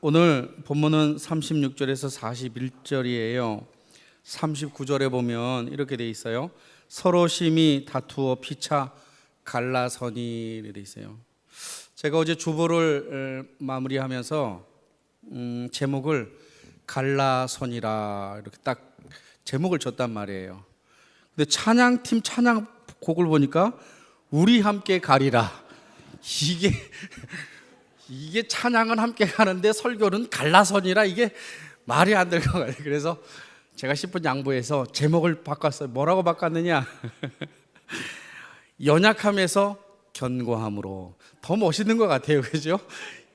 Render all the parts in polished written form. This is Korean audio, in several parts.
오늘 본문은 36절에서 41절이에요. 39절에 보면 이렇게 돼 있어요. 서로 심히 다투어 피차 갈라서니 돼 있어요. 제가 어제 주보를 마무리하면서 제목을 갈라서니라 이렇게 딱 제목을 줬단 말이에요. 근데 찬양팀 찬양곡을 보니까 우리 함께 가리라. 이게 찬양은 함께 가는데 설교는 갈라서니라, 이게 말이 안 될 것 같아요. 그래서 제가 10분 양보해서 제목을 바꿨어요. 뭐라고 바꿨느냐? 연약함에서 견고함으로. 더 멋있는 것 같아요, 그죠?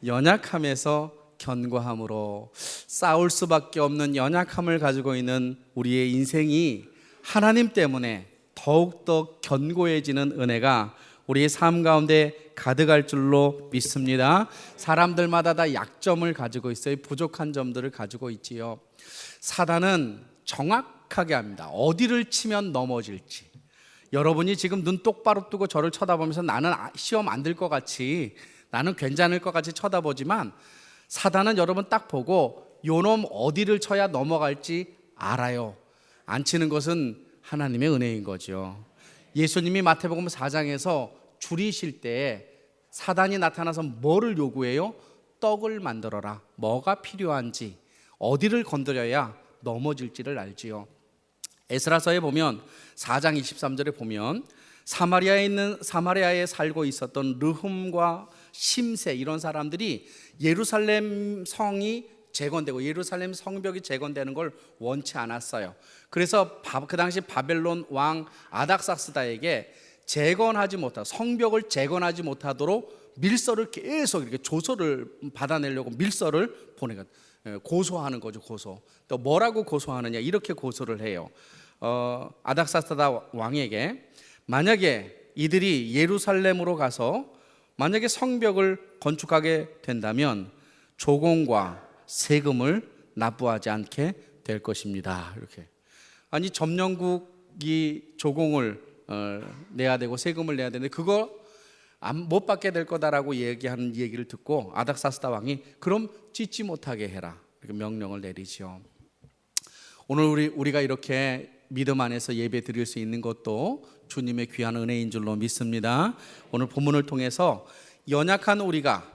연약함에서 견고함으로. 싸울 수밖에 없는 연약함을 가지고 있는 우리의 인생이 하나님 때문에 더욱더 견고해지는 은혜가 우리의 삶 가운데 가득할 줄로 믿습니다. 사람들마다 다 약점을 가지고 있어요. 부족한 점들을 가지고 있지요. 사단은 정확하게 합니다. 어디를 치면 넘어질지. 여러분이 지금 눈 똑바로 뜨고 저를 쳐다보면서 나는 시험 안 들 것 같이, 나는 괜찮을 것 같이 쳐다보지만, 사단은 여러분 딱 보고 요놈 어디를 쳐야 넘어갈지 알아요. 안 치는 것은 하나님의 은혜인 거죠. 예수님이 마태복음 4장에서 줄이실 때 사단이 나타나서 뭐를 요구해요? 떡을 만들어라. 뭐가 필요한지, 어디를 건드려야 넘어질지를 알지요. 에스라서에 보면 4장 23절에 보면 사마리아에 살고 있었던 르훔과 심세, 이런 사람들이 예루살렘 성이 재건되고 예루살렘 성벽이 재건되는 걸 원치 않았어요. 그래서 그 당시 바벨론 왕 아닥사스다에게 성벽을 재건하지 못하도록 밀서를 계속 이렇게 조서를 받아내려고 밀서를 보내고 고소하는 거죠. 고소. 또 뭐라고 고소하느냐, 이렇게 고소를 해요. 아닥사스다 왕에게 만약에 이들이 예루살렘으로 가서 만약에 성벽을 건축하게 된다면 조공과 세금을 납부하지 않게 될 것입니다. 이렇게. 아니, 점령국이 조공을 내야 되고 세금을 내야 되는데 그거 못 받게 될 거다라고 얘기하는 얘기를 듣고 아닥사스다 왕이 그럼 찢지 못하게 해라, 이렇게 명령을 내리죠. 오늘 우리가 이렇게 믿음 안에서 예배 드릴 수 있는 것도 주님의 귀한 은혜인 줄로 믿습니다. 오늘 본문을 통해서 연약한 우리가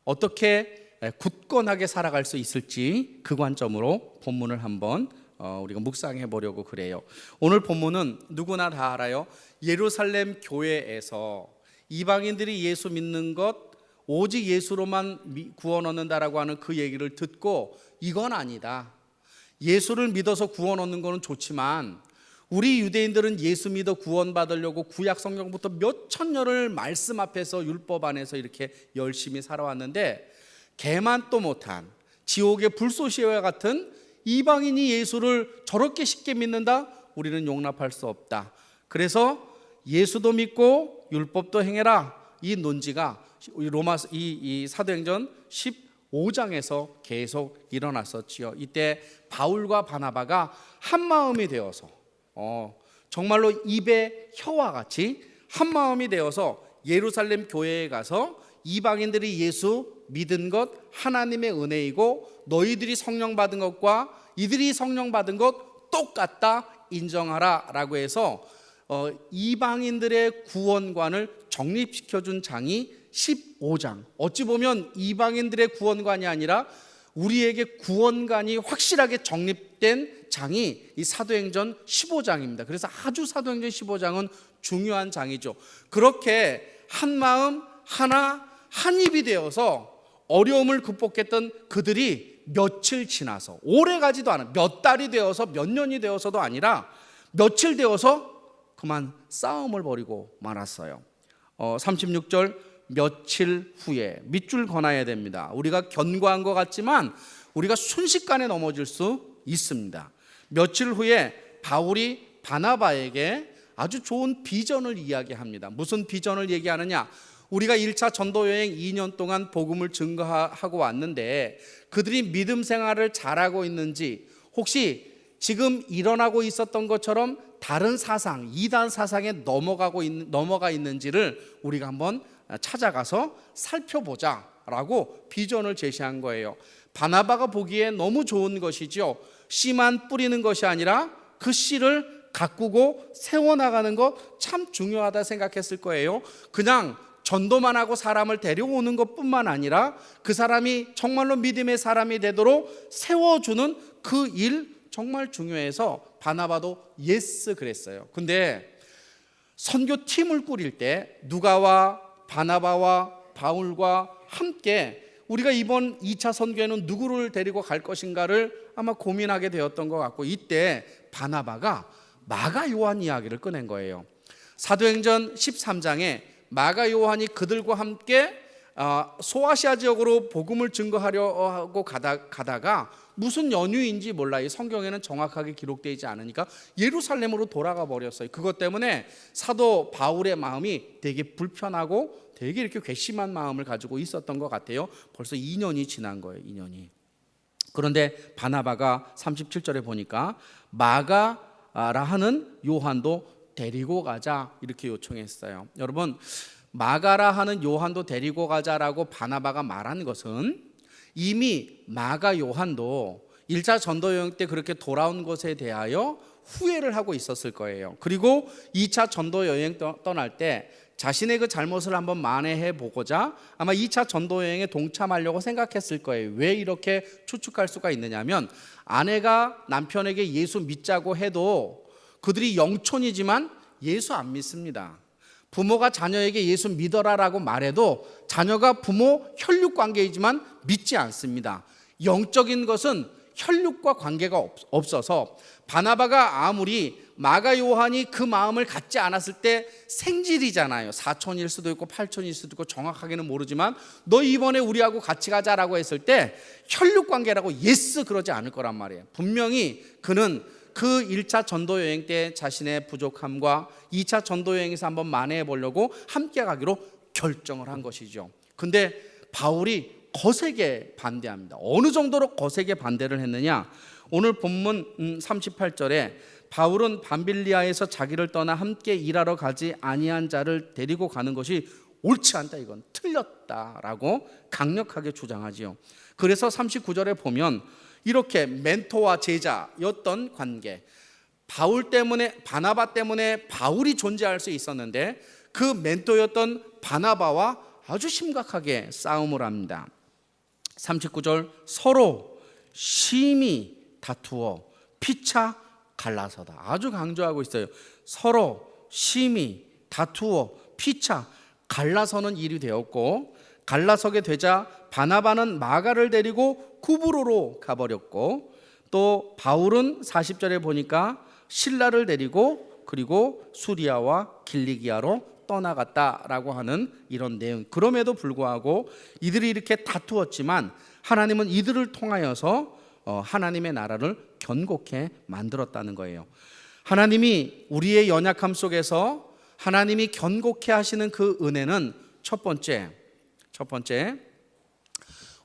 어떻게 굳건하게 살아갈 수 있을지 그 관점으로 본문을 한번 우리가 묵상해 보려고 그래요. 오늘 본문은 누구나 다 알아요. 예루살렘 교회에서 이방인들이 예수 믿는 것, 오직 예수로만 구원 얻는다라고 하는 그 얘기를 듣고 이건 아니다. 예수를 믿어서 구원 얻는 거는 좋지만 우리 유대인들은 예수 믿어 구원 받으려고 구약 성경부터 몇 천 년을 말씀 앞에서 율법 안에서 이렇게 열심히 살아왔는데 개만도 못한 지옥의 불쏘시와 같은 이방인이 예수를 저렇게 쉽게 믿는다? 우리는 용납할 수 없다. 그래서 예수도 믿고 율법도 행해라. 이 논지가 이 사도행전 15장에서 계속 일어났었지요. 이때 바울과 바나바가 한 마음이 되어서 정말로 입의 혀와 같이 한 마음이 되어서 예루살렘 교회에 가서 이방인들이 예수 믿은 것 하나님의 은혜이고 너희들이 성령 받은 것과 이들이 성령 받은 것 똑같다, 인정하라 라고 해서 이방인들의 구원관을 정립시켜준 장이 15장. 어찌 보면 이방인들의 구원관이 아니라 우리에게 구원관이 확실하게 정립된 장이 이 사도행전 15장입니다. 그래서 아주 사도행전 15장은 중요한 장이죠. 그렇게 한 마음 하나 한 입이 되어서 어려움을 극복했던 그들이 며칠 지나서, 오래 가지도 않아, 몇 달이 되어서 몇 년이 되어서도 아니라 며칠 되어서 그만 싸움을 벌이고 말았어요. 36절 며칠 후에 밑줄 그어놔야 됩니다. 우리가 견고한 것 같지만 우리가 순식간에 넘어질 수 있습니다. 며칠 후에 바울이 바나바에게 아주 좋은 비전을 이야기합니다. 무슨 비전을 얘기하느냐? 우리가 1차 전도여행 2년 동안 복음을 증거하고 왔는데 그들이 믿음 생활을 잘하고 있는지, 혹시 지금 일어나고 있었던 것처럼 다른 사상, 이단 사상에 넘어가 있는지를 우리가 한번 찾아가서 살펴보자라고 비전을 제시한 거예요. 바나바가 보기에 너무 좋은 것이죠. 씨만 뿌리는 것이 아니라 그 씨를 가꾸고 세워나가는 것 참 중요하다 생각했을 거예요. 그냥 전도만 하고 사람을 데려오는 것뿐만 아니라 그 사람이 정말로 믿음의 사람이 되도록 세워주는 그 일 정말 중요해서 바나바도 예스 그랬어요. 근데 선교팀을 꾸릴 때 누가와 바나바와 바울과 함께 우리가 이번 2차 선교에는 누구를 데리고 갈 것인가를 아마 고민하게 되었던 것 같고, 이때 바나바가 마가 요한 이야기를 꺼낸 거예요. 사도행전 13장에 마가 요한이 그들과 함께 소아시아 지역으로 복음을 증거하려고 가다가 무슨 연유인지 몰라. 이 성경에는 정확하게 기록되어 있지 않으니까 예루살렘으로 돌아가 버렸어요. 그것 때문에 사도 바울의 마음이 되게 불편하고 되게 이렇게 괘씸한 마음을 가지고 있었던 것 같아요. 벌써 2년이 지난 거예요. 2년이. 그런데 바나바가 37절에 보니까 마가라 하는 요한도 데리고 가자 이렇게 요청했어요. 여러분, 마가라 하는 요한도 데리고 가자라고 바나바가 말한 것은 이미 마가 요한도 1차 전도 여행 때 그렇게 돌아온 것에 대하여 후회를 하고 있었을 거예요. 그리고 2차 전도 여행 떠날 때 자신의 그 잘못을 한번 만회해 보고자 아마 2차 전도 여행에 동참하려고 생각했을 거예요. 왜 이렇게 추측할 수가 있느냐면, 아내가 남편에게 예수 믿자고 해도 그들이 영촌이지만 예수 안 믿습니다. 부모가 자녀에게 예수 믿어라라고 말해도 자녀가 부모 혈육 관계이지만 믿지 않습니다. 영적인 것은 혈육과 관계가 없어서 바나바가 아무리 마가 요한이 그 마음을 갖지 않았을 때 생질이잖아요. 사촌일 수도 있고 팔촌일 수도 있고 정확하게는 모르지만 너 이번에 우리하고 같이 가자라고 했을 때 혈육 관계라고 예스 그러지 않을 거란 말이에요. 분명히 그는 그 1차 전도 여행 때 자신의 부족함과 2차 전도 여행에서 한번 만회해 보려고 함께 가기로 결정을 한 것이죠. 근데 바울이 거세게 반대합니다. 어느 정도로 거세게 반대를 했느냐? 오늘 본문 38절에 바울은 밤빌리아에서 자기를 떠나 함께 일하러 가지 아니한 자를 데리고 가는 것이 옳지 않다, 이건 틀렸다라고 강력하게 주장하지요. 그래서 39절에 보면 이렇게 멘토와 제자였던 관계, 바울 때문에 바나바 때문에 바울이 존재할 수 있었는데 그 멘토였던 바나바와 아주 심각하게 싸움을 합니다. 39절, 서로 심히 다투어 피차 갈라서다. 아주 강조하고 있어요. 서로 심히 다투어 피차 갈라서는 일이 되었고, 갈라서게 되자 바나바는 마가를 데리고 구브로로 가버렸고, 또 바울은 40절에 보니까 실라를 데리고 그리고 수리아와 길리기아로 떠나갔다라고 하는 이런 내용. 그럼에도 불구하고 이들이 이렇게 다투었지만 하나님은 이들을 통하여서 하나님의 나라를 견고케 만들었다는 거예요. 하나님이 우리의 연약함 속에서 하나님이 견고케 하시는 그 은혜는 첫 번째,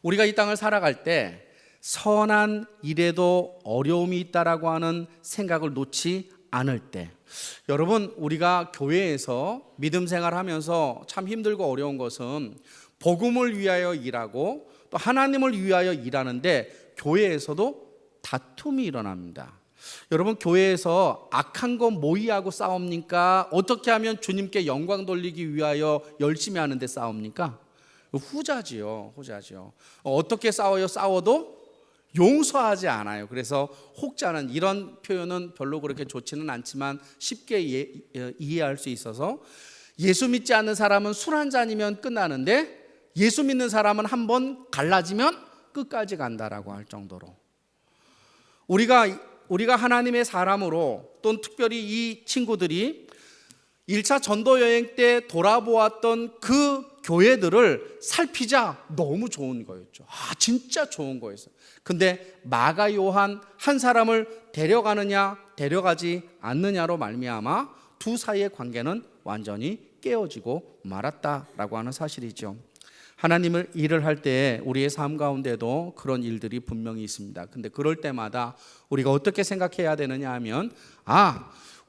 우리가 이 땅을 살아갈 때 선한 일에도 어려움이 있다라고 하는 생각을 놓지 않을 때, 여러분, 우리가 교회에서 믿음 생활하면서 참 힘들고 어려운 것은 복음을 위하여 일하고 또 하나님을 위하여 일하는데 교회에서도 다툼이 일어납니다. 여러분, 교회에서 악한 거 모의하고 싸웁니까? 어떻게 하면 주님께 영광 돌리기 위하여 열심히 하는데 싸웁니까? 후자지요. 어떻게 싸워요? 싸워도 용서하지 않아요. 그래서 혹자는, 이런 표현은 별로 그렇게 좋지는 않지만 쉽게 이해할 수 있어서, 예수 믿지 않는 사람은 술 한 잔이면 끝나는데 예수 믿는 사람은 한번 갈라지면 끝까지 간다라고 할 정도로, 우리가 하나님의 사람으로, 또는 특별히 이 친구들이 1차 전도 여행 때 돌아보았던 그 교회들을 살피자 너무 좋은 거였죠. 진짜 좋은 거였어요. 근데 마가 요한 한 사람을 데려가느냐 데려가지 않느냐로 말미암아 두 사이의 관계는 완전히 깨어지고 말았다라고 하는 사실이죠. 하나님을 일을 할 때 우리의 삶 가운데도 그런 일들이 분명히 있습니다. 근데 그럴 때마다 우리가 어떻게 생각해야 되느냐 하면,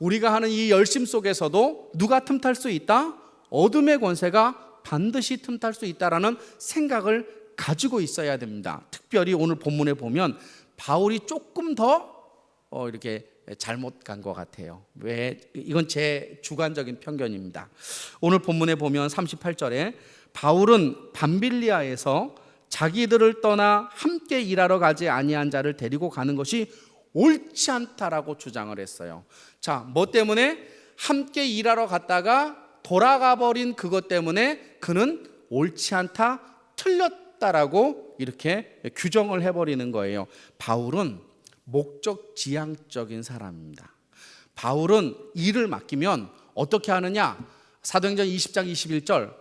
우리가 하는 이 열심 속에서도 누가 틈탈 수 있다? 어둠의 권세가 반드시 틈탈 수 있다라는 생각을 가지고 있어야 됩니다. 특별히 특별히 오늘 본문에 보면 바울이 조금 더 이렇게 잘못 간 것 같아요. 왜? 이건 제 주관적인 편견입니다. 오늘 본문에 보면 38절에 바울은 밤빌리아에서 자기들을 떠나 함께 일하러 가지 아니한 자를 데리고 가는 것이 옳지 않다라고 주장을 했어요. 자, 뭐 때문에? 함께 일하러 갔다가 돌아가 버린 그것 때문에 그는 옳지 않다, 틀렸다라고 이렇게 규정을 해버리는 거예요. 바울은 목적 지향적인 사람입니다. 바울은 일을 맡기면 어떻게 하느냐? 사도행전 20장 21절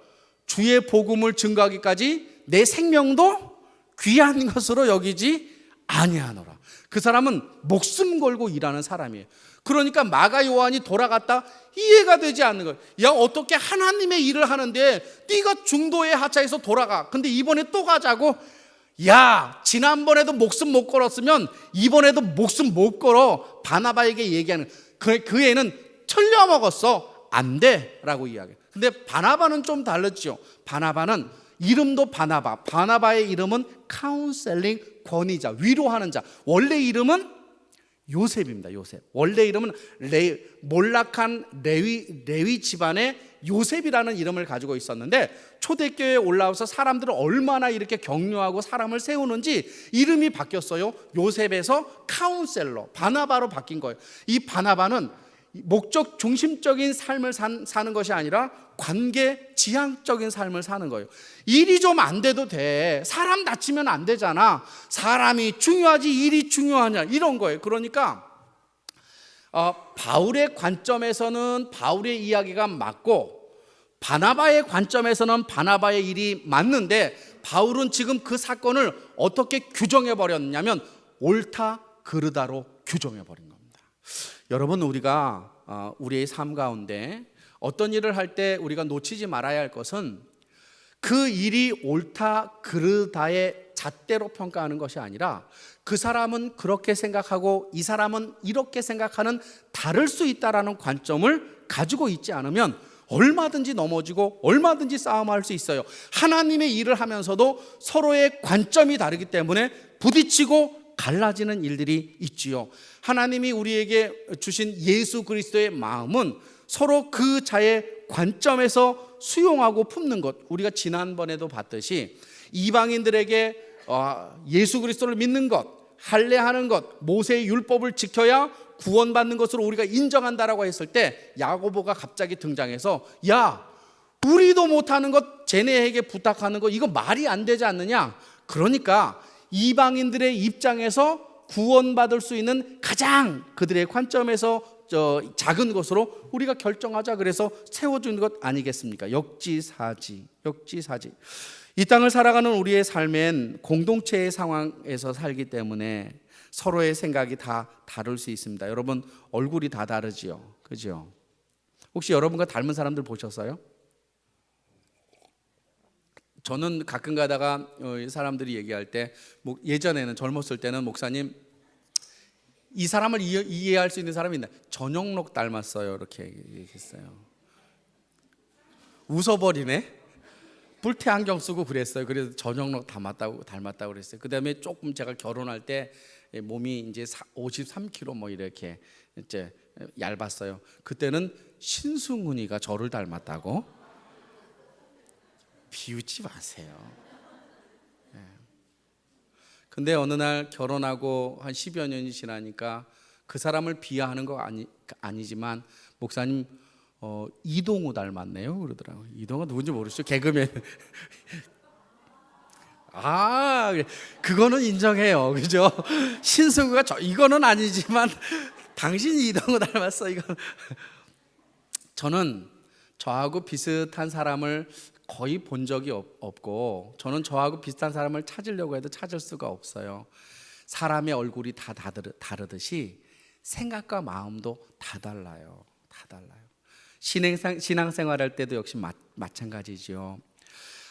주의 복음을 증거하기까지 내 생명도 귀한 것으로 여기지 아니하노라. 그 사람은 목숨 걸고 일하는 사람이에요. 그러니까 마가 요한이 돌아갔다 이해가 되지 않는 거예요. 야, 어떻게 하나님의 일을 하는데 네가 중도에 하차해서 돌아가. 근데 이번에 또 가자고? 야, 지난번에도 목숨 못 걸었으면 이번에도 목숨 못 걸어. 바나바에게 얘기하는 그 애는 틀려먹었어. 안 돼 라고 이야기해요. 근데 바나바는 좀 다르죠. 바나바는 이름도 바나바의 이름은 카운셀링, 권위자, 위로하는 자. 원래 이름은 요셉입니다. 요셉. 원래 이름은 몰락한 레위 집안의 요셉이라는 이름을 가지고 있었는데 초대교회에 올라와서 사람들을 얼마나 이렇게 격려하고 사람을 세우는지 이름이 바뀌었어요. 요셉에서 카운셀러, 바나바로 바뀐 거예요. 이 바나바는 목적 중심적인 삶을 사는 것이 아니라 관계 지향적인 삶을 사는 거예요. 일이 좀 안 돼도 돼. 사람 다치면 안 되잖아. 사람이 중요하지 일이 중요하냐, 이런 거예요. 그러니까 바울의 관점에서는 바울의 이야기가 맞고 바나바의 관점에서는 바나바의 일이 맞는데 바울은 지금 그 사건을 어떻게 규정해 버렸냐면 옳다 그르다로 규정해 버린 겁니다. 여러분, 우리가 우리의 삶 가운데 어떤 일을 할 때 우리가 놓치지 말아야 할 것은 그 일이 옳다 그르다의 잣대로 평가하는 것이 아니라 그 사람은 그렇게 생각하고 이 사람은 이렇게 생각하는 다를 수 있다라는 관점을 가지고 있지 않으면 얼마든지 넘어지고 얼마든지 싸움할 수 있어요. 하나님의 일을 하면서도 서로의 관점이 다르기 때문에 부딪히고 갈라지는 일들이 있지요. 하나님이 우리에게 주신 예수 그리스도의 마음은 서로 그 자의 관점에서 수용하고 품는 것. 우리가 지난번에도 봤듯이 이방인들에게 예수 그리스도를 믿는 것, 할례하는 것, 모세의 율법을 지켜야 구원받는 것으로 우리가 인정한다라고 했을 때 야고보가 갑자기 등장해서 야, 우리도 못하는 것 쟤네에게 부탁하는 거 이거 말이 안 되지 않느냐. 그러니까 이방인들의 입장에서 구원받을 수 있는 가장 그들의 관점에서 작은 것으로 우리가 결정하자. 그래서 세워준 것 아니겠습니까? 역지사지. 이 땅을 살아가는 우리의 삶엔 공동체의 상황에서 살기 때문에 서로의 생각이 다 다를 수 있습니다. 여러분, 얼굴이 다 다르지요, 그죠? 혹시 여러분과 닮은 사람들 보셨어요? 저는 가끔 가다가 사람들이 얘기할 때 예전에는 젊었을 때는 목사님 이 사람을 이해할 수 있는 사람이 있나? 전영록 닮았어요 이렇게 얘기했어요. 웃어버리네. 뿔테 안경 쓰고 그랬어요. 그래서 전영록 닮았다고 그랬어요. 그 다음에 조금 제가 결혼할 때 몸이 이제 53kg 뭐 이렇게 이제 얇았어요. 그때는 신승훈이가 저를 닮았다고. 비웃지 마세요. 근데 어느 날 결혼하고 한 10여 년이 지나니까 그 사람을 비하하는 거 아니지만 목사님 이동우 닮았네요 그러더라고요. 이동우 누군지 모르시죠? 개그맨. 그거는 인정해요, 그죠? 신승우가 이거는 아니지만 당신이 이동우 닮았어. 이거. 저는 저하고 비슷한 사람을 거의 본 적이 없고 저는 저하고 비슷한 사람을 찾으려고 해도 찾을 수가 없어요. 사람의 얼굴이 다 다르듯이 생각과 마음도 다 달라요. 신앙생활할 때도 역시 마찬가지죠.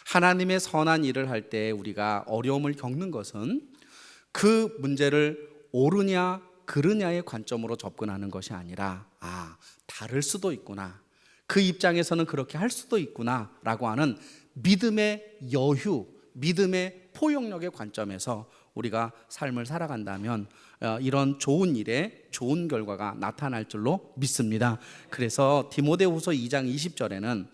하나님의 선한 일을 할 때 우리가 어려움을 겪는 것은 그 문제를 옳으냐 그르냐의 관점으로 접근하는 것이 아니라 다를 수도 있구나, 그 입장에서는 그렇게 할 수도 있구나 라고 하는 믿음의 여유, 믿음의 포용력의 관점에서 우리가 삶을 살아간다면 이런 좋은 일에 좋은 결과가 나타날 줄로 믿습니다. 그래서 디모데후서 2장 20절에는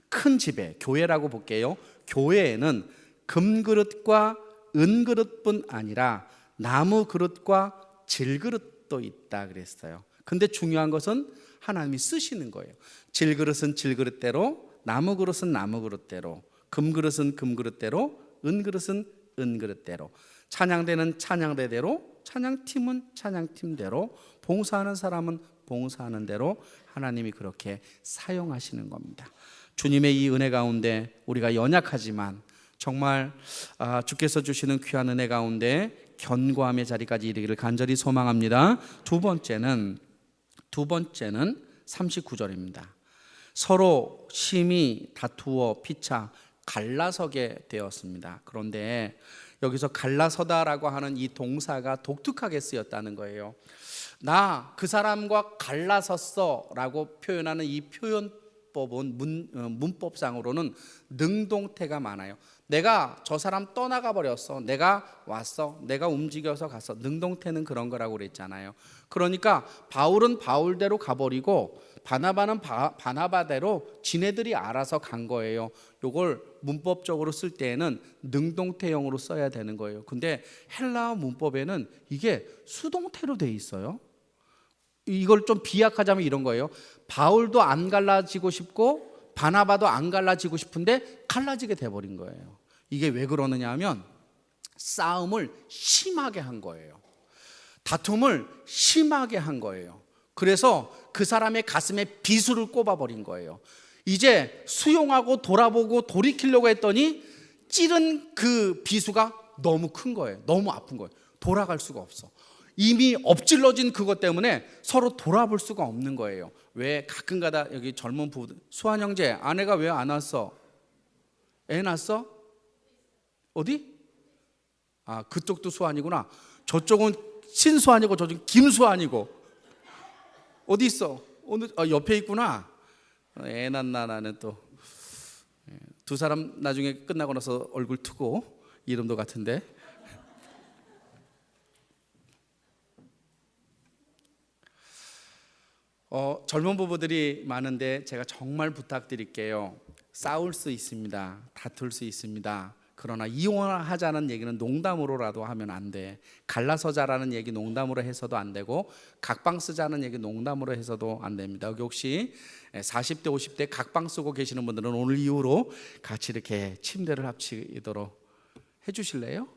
큰 집에, 교회라고 볼게요. 교회에는 금그릇과 은그릇뿐 아니라 나무 그릇과 질그릇도 있다 그랬어요. 근데 중요한 것은 하나님이 쓰시는 거예요. 질그릇은 질그릇대로, 나무 그릇은 나무 그릇대로, 금그릇은 금그릇대로, 은그릇은 은그릇대로, 찬양대는 찬양대대로, 찬양팀은 찬양팀대로, 봉사하는 사람은 봉사하는 대로 하나님이 그렇게 사용하시는 겁니다. 주님의 이 은혜 가운데 우리가 연약하지만 정말 주께서 주시는 귀한 은혜 가운데 견고함의 자리까지 이르기를 간절히 소망합니다. 두 번째는 39절입니다. 서로 심히 다투어 피차 갈라서게 되었습니다. 그런데 여기서 갈라서다라고 하는 이 동사가 독특하게 쓰였다는 거예요. 나 그 사람과 갈라섰어 라고 표현하는 이 표현법은 문법상으로는 능동태가 많아요. 내가 저 사람 떠나가 버렸어, 내가 왔어, 내가 움직여서 갔어. 능동태는 그런 거라고 그랬잖아요. 그러니까 바울은 바울대로 가버리고 바나바는 바나바대로 지네들이 알아서 간 거예요. 이걸 문법적으로 쓸 때에는 능동태형으로 써야 되는 거예요. 근데 헬라어 문법에는 이게 수동태로 돼 있어요. 이걸 좀 비약하자면 이런 거예요. 바울도 안 갈라지고 싶고 바나바도 안 갈라지고 싶은데 갈라지게 돼버린 거예요. 이게 왜 그러느냐 하면 싸움을 심하게 한 거예요. 다툼을 심하게 한 거예요. 그래서 그 사람의 가슴에 비수를 꼽아버린 거예요. 이제 수용하고 돌아보고 돌이키려고 했더니 찌른 그 비수가 너무 큰 거예요. 너무 아픈 거예요. 돌아갈 수가 없어. 이미 엎질러진 그것 때문에 서로 돌아볼 수가 없는 거예요. 왜 가끔가다 여기 젊은 부부들, 수환 형제 아내가 왜 안 왔어? 애 낳았어? 어디? 그쪽도 수환이구나. 저쪽은 신수환이고 저쪽은 김수환이고. 어디 있어? 오늘 옆에 있구나. 애 낳나. 나는 또 두 사람 나중에 끝나고 나서 얼굴 트고 이름도 같은데. 젊은 부부들이 많은데 제가 정말 부탁드릴게요. 싸울 수 있습니다. 다툴 수 있습니다. 그러나 이혼하자는 얘기는 농담으로라도 하면 안 돼. 갈라서자라는 얘기 농담으로 해서도 안 되고 각방 쓰자는 얘기 농담으로 해서도 안 됩니다. 여기 혹시 40대 50대 각방 쓰고 계시는 분들은 오늘 이후로 같이 이렇게 침대를 합치도록 해주실래요?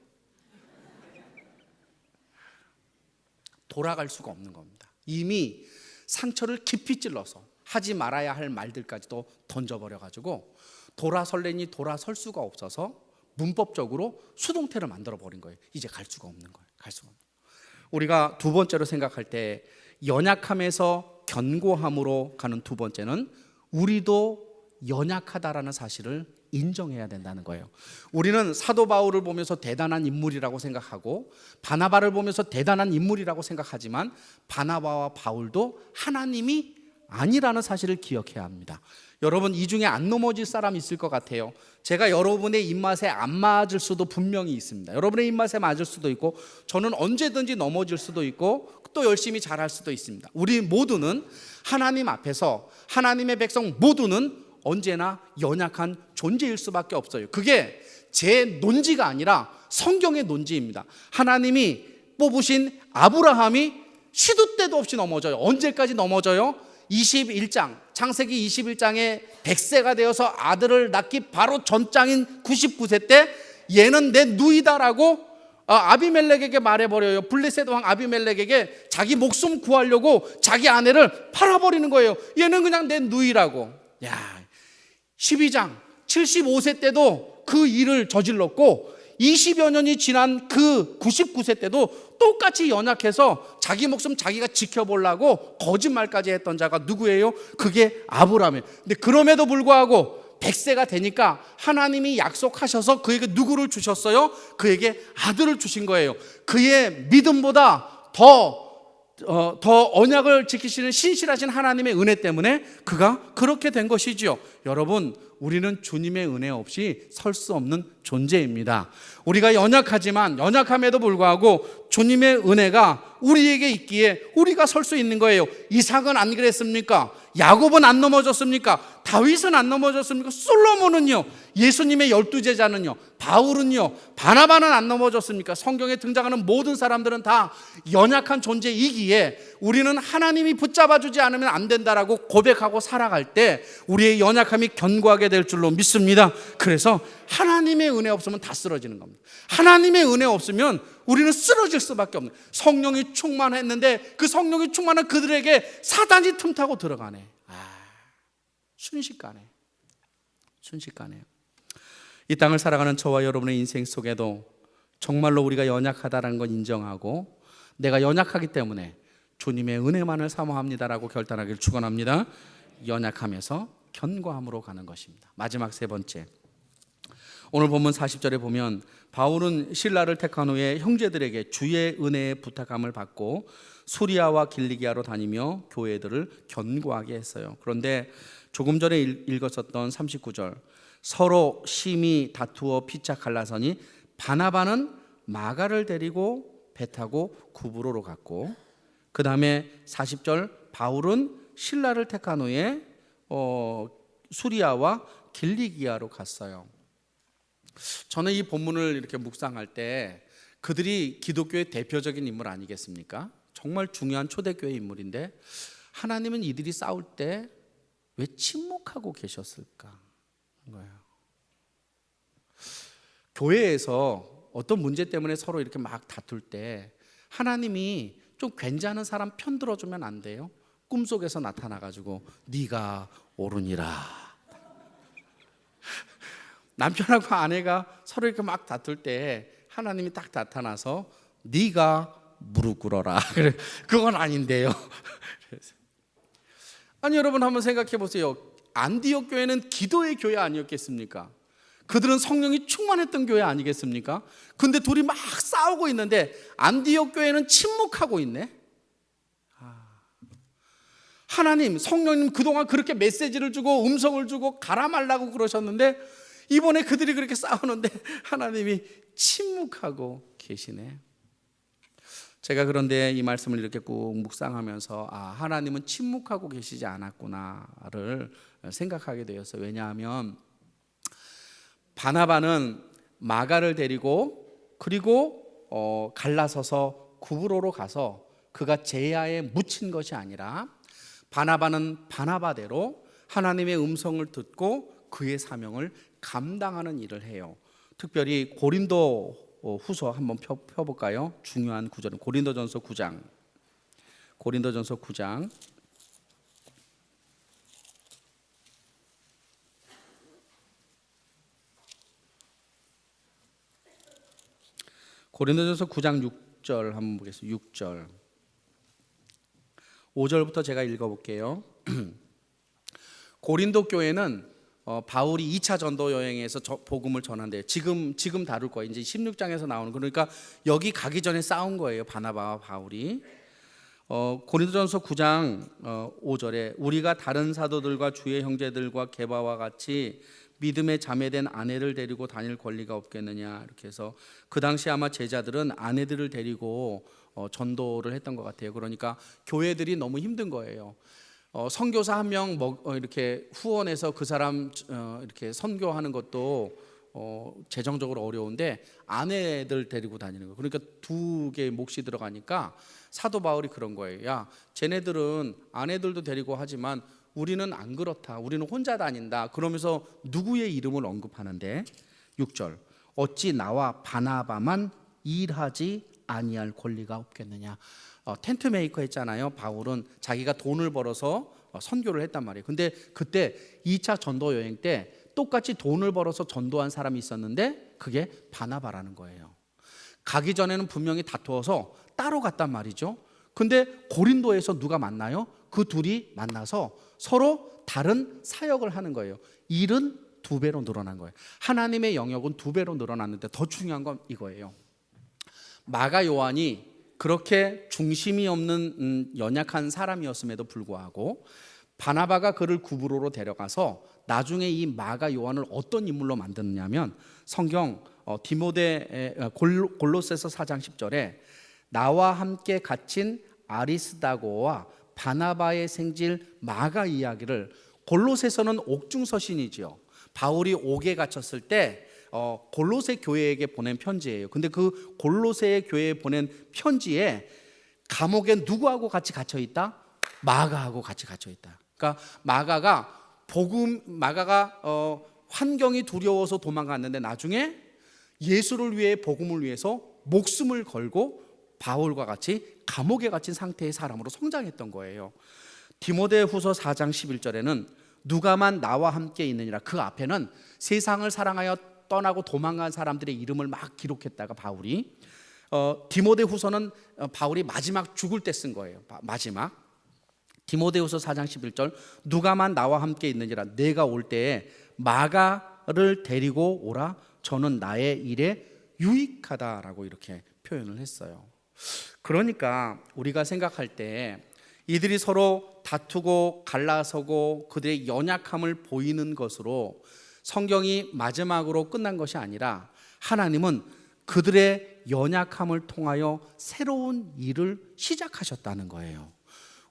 돌아갈 수가 없는 겁니다. 이미 상처를 깊이 찔러서 하지 말아야 할 말들까지도 던져버려가지고 돌아설래니 돌아설 수가 없어서 문법적으로 수동태를 만들어버린 거예요. 이제 갈 수가 없는 거예요. 갈 수가 없는 거예요. 우리가 두 번째로 생각할 때 연약함에서 견고함으로 가는 두 번째는 우리도 연약하다라는 사실을 인정해야 된다는 거예요. 우리는 사도 바울을 보면서 대단한 인물이라고 생각하고 바나바를 보면서 대단한 인물이라고 생각하지만 바나바와 바울도 하나님이 아니라는 사실을 기억해야 합니다. 여러분 이 중에 안 넘어질 사람 있을 것 같아요. 제가 여러분의 입맛에 안 맞을 수도 분명히 있습니다. 여러분의 입맛에 맞을 수도 있고 저는 언제든지 넘어질 수도 있고 또 열심히 잘할 수도 있습니다. 우리 모두는 하나님 앞에서 하나님의 백성 모두는 언제나 연약한 존재일 수밖에 없어요. 그게 제 논지가 아니라 성경의 논지입니다. 하나님이 뽑으신 아브라함이 시도 때도 없이 넘어져요. 언제까지 넘어져요? 21장 창세기 21장에 100세가 되어서 아들을 낳기 바로 전장인 99세 때 얘는 내 누이다라고 아비멜렉에게 말해버려요. 블레셋 왕 아비멜렉에게 자기 목숨 구하려고 자기 아내를 팔아버리는 거예요. 얘는 그냥 내 누이라고. 12장 75세 때도 그 일을 저질렀고 20여 년이 지난 그 99세 때도 똑같이 연약해서 자기 목숨 자기가 지켜보려고 거짓말까지 했던 자가 누구예요? 그게 아브라함이에요. 근데 그럼에도 불구하고 100세가 되니까 하나님이 약속하셔서 그에게 누구를 주셨어요? 그에게 아들을 주신 거예요. 그의 믿음보다 더 언약을 지키시는 신실하신 하나님의 은혜 때문에 그가 그렇게 된 것이지요. 여러분, 우리는 주님의 은혜 없이 설 수 없는 존재입니다. 우리가 연약하지만 연약함에도 불구하고 주님의 은혜가 우리에게 있기에 우리가 설 수 있는 거예요. 이삭은 안 그랬습니까? 야곱은 안 넘어졌습니까? 다윗은 안 넘어졌습니까? 솔로몬은요? 예수님의 12제자는요? 바울은요? 바나바는 안 넘어졌습니까? 성경에 등장하는 모든 사람들은 다 연약한 존재이기에 우리는 하나님이 붙잡아주지 않으면 안 된다라고 고백하고 살아갈 때 우리의 연약함이 견고하게 될 줄로 믿습니다. 그래서 하나님의 은혜 없으면 다 쓰러지는 겁니다. 하나님의 은혜 없으면 우리는 쓰러질 수밖에 없는, 성령이 충만했는데 그 성령이 충만한 그들에게 사단이 틈타고 들어가네. 순식간에. 이 땅을 살아가는 저와 여러분의 인생 속에도 정말로 우리가 연약하다는 걸 인정하고 내가 연약하기 때문에 주님의 은혜만을 사모합니다라고 결단하기를 축원합니다. 연약함에서 견고함으로 가는 것입니다. 마지막 세 번째, 오늘 본문 40절에 보면 바울은 신라를 택한 후에 형제들에게 주의 은혜의 부탁함을 받고 수리아와 길리기아로 다니며 교회들을 견고하게 했어요. 그런데 조금 전에 읽었었던 39절, 서로 심히 다투어 피차 갈라서니 바나바는 마가를 데리고 배 타고 구브로로 갔고, 그 다음에 40절, 바울은 신라를 택한 후에 수리아와 길리기아로 갔어요. 저는 이 본문을 이렇게 묵상할 때 그들이 기독교의 대표적인 인물 아니겠습니까? 정말 중요한 초대교회 인물인데 하나님은 이들이 싸울 때 왜 침묵하고 계셨을까? 거예요. 교회에서 어떤 문제 때문에 서로 이렇게 막 다툴 때 하나님이 좀 괜찮은 사람 편 들어주면 안 돼요? 꿈속에서 나타나가지고 네가 옳으니라. 남편하고 아내가 서로 이렇게 막 다툴 때 하나님이 딱 나타나서 네가 무릎 꿇어라. 그건 아닌데요. 아니, 여러분 한번 생각해 보세요. 안디옥 교회는 기도의 교회 아니었겠습니까? 그들은 성령이 충만했던 교회 아니겠습니까? 근데 둘이 막 싸우고 있는데 안디옥 교회는 침묵하고 있네. 하나님, 성령님 그동안 그렇게 메시지를 주고 음성을 주고 가라 말라고 그러셨는데 이번에 그들이 그렇게 싸우는데 하나님이 침묵하고 계시네. 제가 그런데 이 말씀을 이렇게 꾹 묵상하면서 하나님은 침묵하고 계시지 않았구나를 생각하게 되었어요. 왜냐하면 바나바는 마가를 데리고 그리고 갈라서서 구브로로 가서 그가 제야에 묻힌 것이 아니라 바나바는 바나바대로 하나님의 음성을 듣고 그의 사명을 감당하는 일을 해요. 특별히 고린도 후서 한번 펴볼까요? 중요한 구절은 고린도전서 9장. 고린도전서 9장. 고린도전서 9장 6절 한번 보겠습니다. 6절. 5절부터 제가 읽어볼게요. 고린도 교회는 바울이 2차 전도 여행에서 복음을 전한대요. 지금 다룰 거예요. 이제 16장에서 나오는, 그러니까 여기 가기 전에 싸운 거예요. 바나바와 바울이. 고린도전서 9장 5절에 우리가 다른 사도들과 주의 형제들과 게바와 같이 믿음에 자매된 아내를 데리고 다닐 권리가 없겠느냐, 이렇게 해서 그 당시 아마 제자들은 아내들을 데리고 전도를 했던 것 같아요. 그러니까 교회들이 너무 힘든 거예요. 선교사 한 명 이렇게 후원해서 그 사람 이렇게 선교하는 것도 재정적으로 어려운데 아내들 데리고 다니는 거예요. 그러니까 두 개의 몫이 들어가니까 사도 바울이 그런 거예요. 야, 쟤네들은 아내들도 데리고 하지만 우리는 안 그렇다. 우리는 혼자 다닌다. 그러면서 누구의 이름을 언급하는데 6절, 어찌 나와 바나바만 일하지 아니할 권리가 없겠느냐. 텐트 메이커 했잖아요. 바울은 자기가 돈을 벌어서 선교를 했단 말이에요. 근데 그때 2차 전도 여행 때 똑같이 돈을 벌어서 전도한 사람이 있었는데 그게 바나바라는 거예요. 가기 전에는 분명히 다투어서 따로 갔단 말이죠. 근데 고린도에서 누가 만나요? 그 둘이 만나서 서로 다른 사역을 하는 거예요. 일은 2배로 늘어난 거예요. 하나님의 영역은 2배로 늘어났는데 더 중요한 건 이거예요. 마가 요한이 그렇게 중심이 없는 연약한 사람이었음에도 불구하고 바나바가 그를 구브로로 데려가서 나중에 이 마가 요한을 어떤 인물로 만드느냐면 성경 골로새서 4장 10절에 나와 함께 갇힌 아리스다고와 바나바의 생질 마가 이야기를, 골로새서는 옥중서신이지요. 바울이 옥에 갇혔을 때 골로새 교회에게 보낸 편지예요. 근데 그 골로새 교회에 보낸 편지에 감옥에 누구하고 같이 갇혀 있다? 마가하고 같이 갇혀 있다. 그러니까 마가가 환경이 두려워서 도망갔는데 나중에 예수를 위해, 복음을 위해서 목숨을 걸고 바울과 같이 감옥에 갇힌 상태의 사람으로 성장했던 거예요. 디모데후서 4장 11절에는 누가만 나와 함께 있느니라, 그 앞에는 세상을 사랑하여 떠나고 도망간 사람들의 이름을 막 기록했다가 바울이 디모데후서는 바울이 마지막 죽을 때 쓴 거예요. 마지막 디모데후서 4장 11절 누가만 나와 함께 있느니라, 내가 올 때에 마가를 데리고 오라, 저는 나의 일에 유익하다라고 이렇게 표현을 했어요. 그러니까 우리가 생각할 때 이들이 서로 다투고 갈라서고 그들의 연약함을 보이는 것으로 성경이 마지막으로 끝난 것이 아니라 하나님은 그들의 연약함을 통하여 새로운 일을 시작하셨다는 거예요.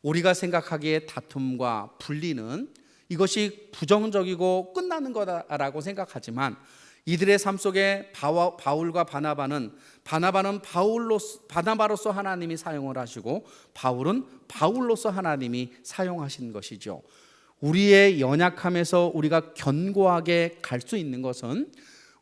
우리가 생각하기에 다툼과 분리는 이것이 부정적이고 끝나는 거다라고 생각하지만 이들의 삶 속에 바울과 바나바는 바나바로서 하나님이 사용을 하시고 바울은 바울로서 하나님이 사용하신 것이죠. 우리의 연약함에서 우리가 견고하게 갈 수 있는 것은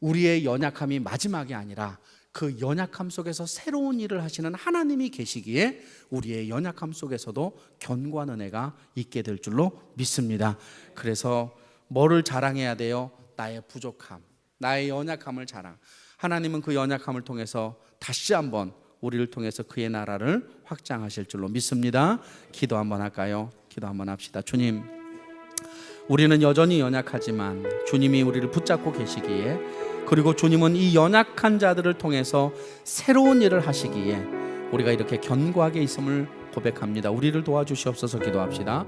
우리의 연약함이 마지막이 아니라 그 연약함 속에서 새로운 일을 하시는 하나님이 계시기에 우리의 연약함 속에서도 견고한 은혜가 있게 될 줄로 믿습니다. 그래서 뭐를 자랑해야 돼요? 나의 부족함, 나의 연약함을 자랑. 하나님은 그 연약함을 통해서 다시 한번 우리를 통해서 그의 나라를 확장하실 줄로 믿습니다. 기도 한번 할까요? 기도 한번 합시다. 주님, 우리는 여전히 연약하지만 주님이 우리를 붙잡고 계시기에, 그리고 주님은 이 연약한 자들을 통해서 새로운 일을 하시기에 우리가 이렇게 견고하게 있음을 고백합니다. 우리를 도와주시옵소서. 기도합시다.